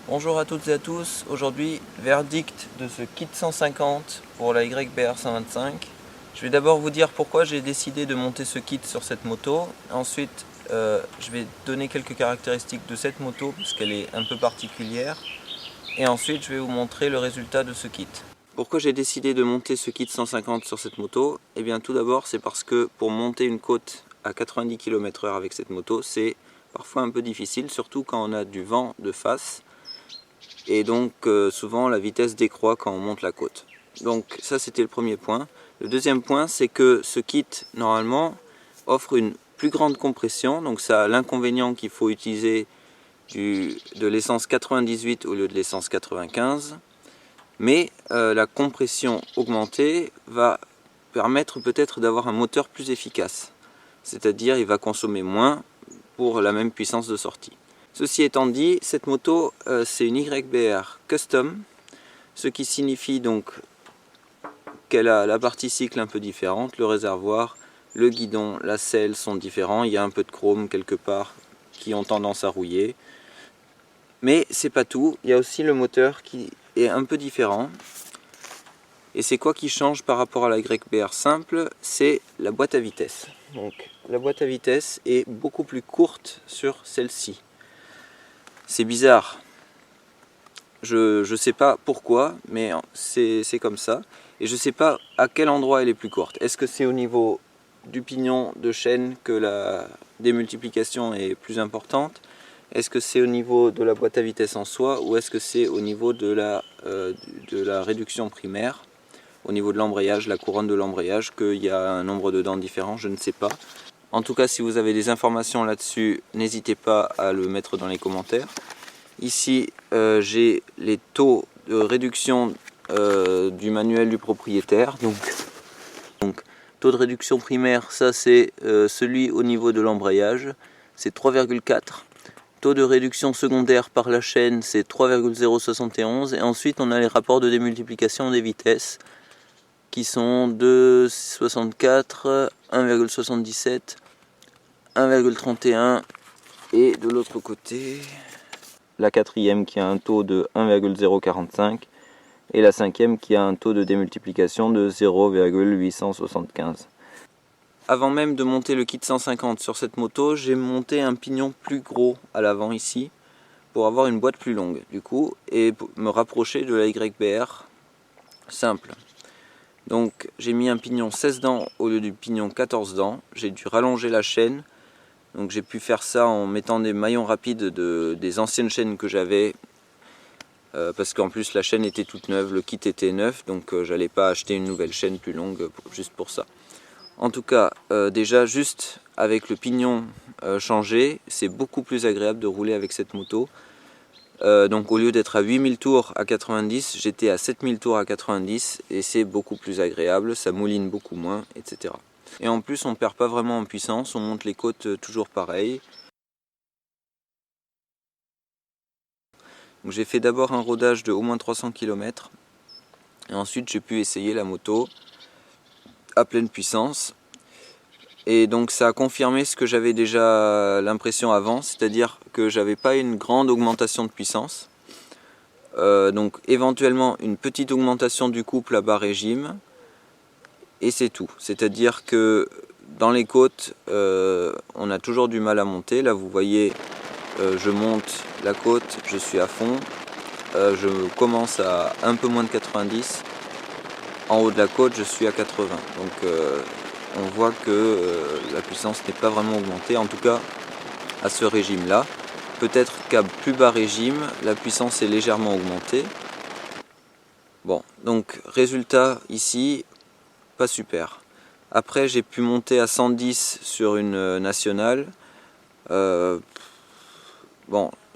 Bonjour à toutes et à tous, aujourd'hui verdict de ce kit 150 pour la YBR 125. Je vais d'abord vous dire pourquoi j'ai décidé de monter ce kit sur cette moto. Ensuite je vais donner quelques caractéristiques de cette moto parce qu'elle est un peu particulière. Et ensuite je vais vous montrer le résultat de ce kit. Pourquoi j'ai décidé de monter ce kit 150 sur cette moto? Eh bien tout d'abord c'est parce que pour monter une côte à 90 km/h avec cette moto c'est parfois un peu difficile, surtout quand on a du vent de face. Et donc souvent la vitesse décroît quand on monte la côte. Donc ça c'était le premier point. Le deuxième point c'est que ce kit normalement offre une plus grande compression. Donc ça a l'inconvénient qu'il faut utiliser de l'essence 98 au lieu de l'essence 95. Mais la compression augmentée va permettre peut-être d'avoir un moteur plus efficace. C'est-à-dire il va consommer moins pour la même puissance de sortie. Ceci étant dit, cette moto c'est une YBR Custom, ce qui signifie donc qu'elle a la partie cycle un peu différente, le réservoir, le guidon, la selle sont différents, il y a un peu de chrome quelque part qui ont tendance à rouiller. Mais c'est pas tout, il y a aussi le moteur qui est un peu différent. Et c'est quoi qui change par rapport à la YBR simple? C'est la boîte à vitesse. Donc la boîte à vitesse est beaucoup plus courte sur celle-ci. C'est bizarre, je sais pas pourquoi, mais c'est comme ça. Et je sais pas à quel endroit elle est plus courte. Est-ce que c'est au niveau du pignon de chaîne que la démultiplication est plus importante? Est-ce que c'est au niveau de la boîte à vitesse en soi? Ou est-ce que c'est au niveau de la réduction primaire? Au niveau de l'embrayage, la couronne de l'embrayage, qu'il y a un nombre de dents différent, je ne sais pas. En tout cas, si vous avez des informations là-dessus, n'hésitez pas à le mettre dans les commentaires. Ici, j'ai les taux de réduction du manuel du propriétaire. Donc taux de réduction primaire, ça c'est celui au niveau de l'embrayage, c'est 3,4. Taux de réduction secondaire par la chaîne, c'est 3,071. Et ensuite, on a les rapports de démultiplication des vitesses qui sont 2,64, 1,77, 1,31 et de l'autre côté la quatrième qui a un taux de 1,045 et la cinquième qui a un taux de démultiplication de 0,875. Avant même de monter le kit 150 sur cette moto, j'ai monté un pignon plus gros à l'avant ici pour avoir une boîte plus longue du coup et me rapprocher de la YBR simple. Donc j'ai mis un pignon 16 dents au lieu du pignon 14 dents, j'ai dû rallonger la chaîne, donc j'ai pu faire ça en mettant des maillons rapides des anciennes chaînes que j'avais, parce qu'en plus la chaîne était toute neuve, le kit était neuf, donc j'allais pas acheter une nouvelle chaîne plus longue juste pour ça. En tout cas, déjà juste avec le pignon changé, c'est beaucoup plus agréable de rouler avec cette moto. Donc au lieu d'être à 8000 tours à 90, j'étais à 7000 tours à 90 et c'est beaucoup plus agréable, ça mouline beaucoup moins, etc. Et en plus on ne perd pas vraiment en puissance, on monte les côtes toujours pareil. J'ai fait d'abord un rodage de au moins 300 km et ensuite j'ai pu essayer la moto à pleine puissance. Et donc ça a confirmé ce que j'avais déjà l'impression avant, c'est-à-dire que j'avais pas une grande augmentation de puissance. Donc éventuellement une petite augmentation du couple à bas régime et c'est tout. C'est-à-dire que dans les côtes on a toujours du mal à monter. Là vous voyez je monte la côte, je suis à fond, je commence à un peu moins de 90, en haut de la côte je suis à 80. Donc on voit que la puissance n'est pas vraiment augmentée, en tout cas à ce régime là. Peut-être qu'à plus bas régime, la puissance est légèrement augmentée. Bon, donc résultat ici, pas super. Après j'ai pu monter à 110 sur une nationale. Bon,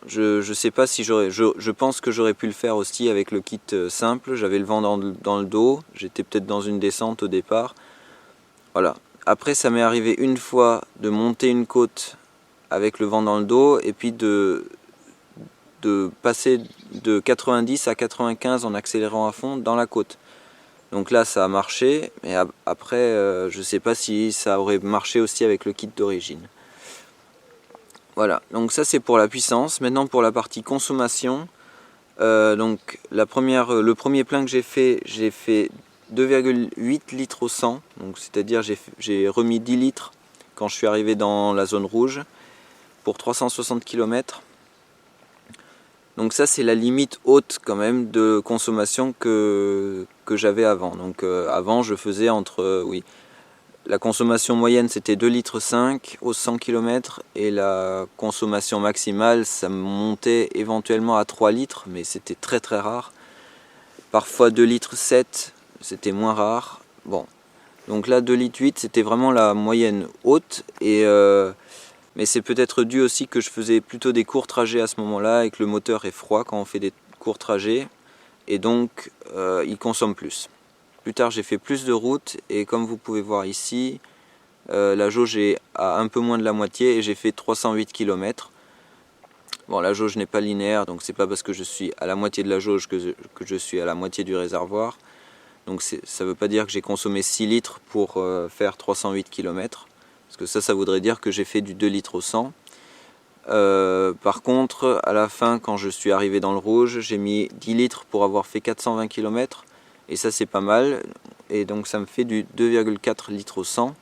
je sais pas si je pense que j'aurais pu le faire aussi avec le kit simple. J'avais le vent dans le dos, j'étais peut-être dans une descente au départ. Voilà. Après ça m'est arrivé une fois de monter une côte avec le vent dans le dos et puis de passer de 90 à 95 en accélérant à fond dans la côte. Donc là ça a marché, mais après je sais pas si ça aurait marché aussi avec le kit d'origine. Voilà, donc ça c'est pour la puissance. Maintenant pour la partie consommation, Donc le premier plein que j'ai fait 2,8 litres au 100, donc c'est-à-dire j'ai remis 10 litres quand je suis arrivé dans la zone rouge pour 360 km. Donc ça c'est la limite haute quand même de consommation que j'avais avant. Donc avant je faisais la consommation moyenne c'était 2,5 litres au 100 km et la consommation maximale ça montait éventuellement à 3 litres, mais c'était très très rare. Parfois 2,7 litres, c'était moins rare. Bon, donc là 2,8 litres c'était vraiment la moyenne haute, mais c'est peut-être dû aussi que je faisais plutôt des courts trajets à ce moment-là et que le moteur est froid quand on fait des courts trajets et donc il consomme plus. Plus tard j'ai fait plus de routes et comme vous pouvez voir ici, la jauge est à un peu moins de la moitié et j'ai fait 308 km. Bon, la jauge n'est pas linéaire, donc c'est pas parce que je suis à la moitié de la jauge que je suis à la moitié du réservoir. Donc ça veut pas dire que j'ai consommé 6 litres pour faire 308 km. Parce que ça voudrait dire que j'ai fait du 2 litres au 100. Par contre, à la fin, quand je suis arrivé dans le rouge, j'ai mis 10 litres pour avoir fait 420 km. Et ça c'est pas mal, et donc ça me fait du 2,4 litres au 100,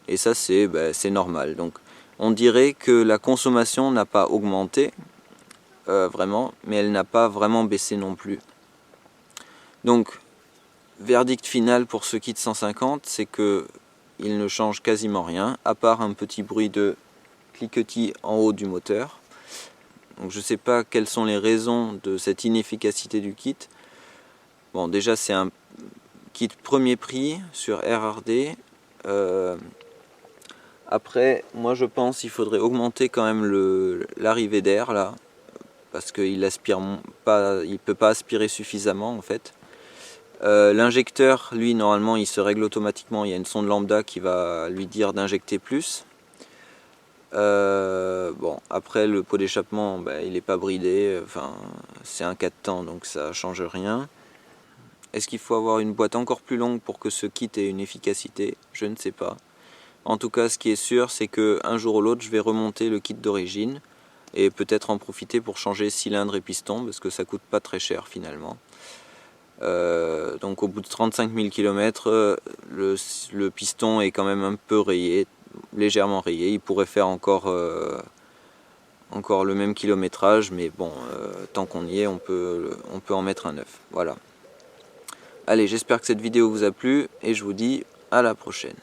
et ça c'est normal. Donc on dirait que la consommation n'a pas augmenté, vraiment, mais elle n'a pas vraiment baissé non plus. Donc, verdict final pour ce kit 150, c'est que il ne change quasiment rien, à part un petit bruit de cliquetis en haut du moteur. Donc je ne sais pas quelles sont les raisons de cette inefficacité du kit. Bon, déjà c'est un kit premier prix sur RRD. Après, moi je pense qu'il faudrait augmenter quand même l'arrivée d'air là, parce qu'il ne peut pas aspirer suffisamment en fait. L'injecteur, lui, normalement, il se règle automatiquement. Il y a une sonde lambda qui va lui dire d'injecter plus. Bon, après le pot d'échappement, il n'est pas bridé. Enfin, c'est un 4 temps, donc ça change rien. Est-ce qu'il faut avoir une boîte encore plus longue pour que ce kit ait une efficacité? Je ne sais pas. En tout cas, ce qui est sûr, c'est qu'un jour ou l'autre, je vais remonter le kit d'origine et peut-être en profiter pour changer cylindre et piston, parce que ça coûte pas très cher finalement. Donc au bout de 35 000 km, le piston est quand même un peu rayé, légèrement rayé. Il pourrait faire encore le même kilométrage, mais bon, tant qu'on y est, on peut en mettre un neuf. Voilà. Allez, j'espère que cette vidéo vous a plu et je vous dis à la prochaine.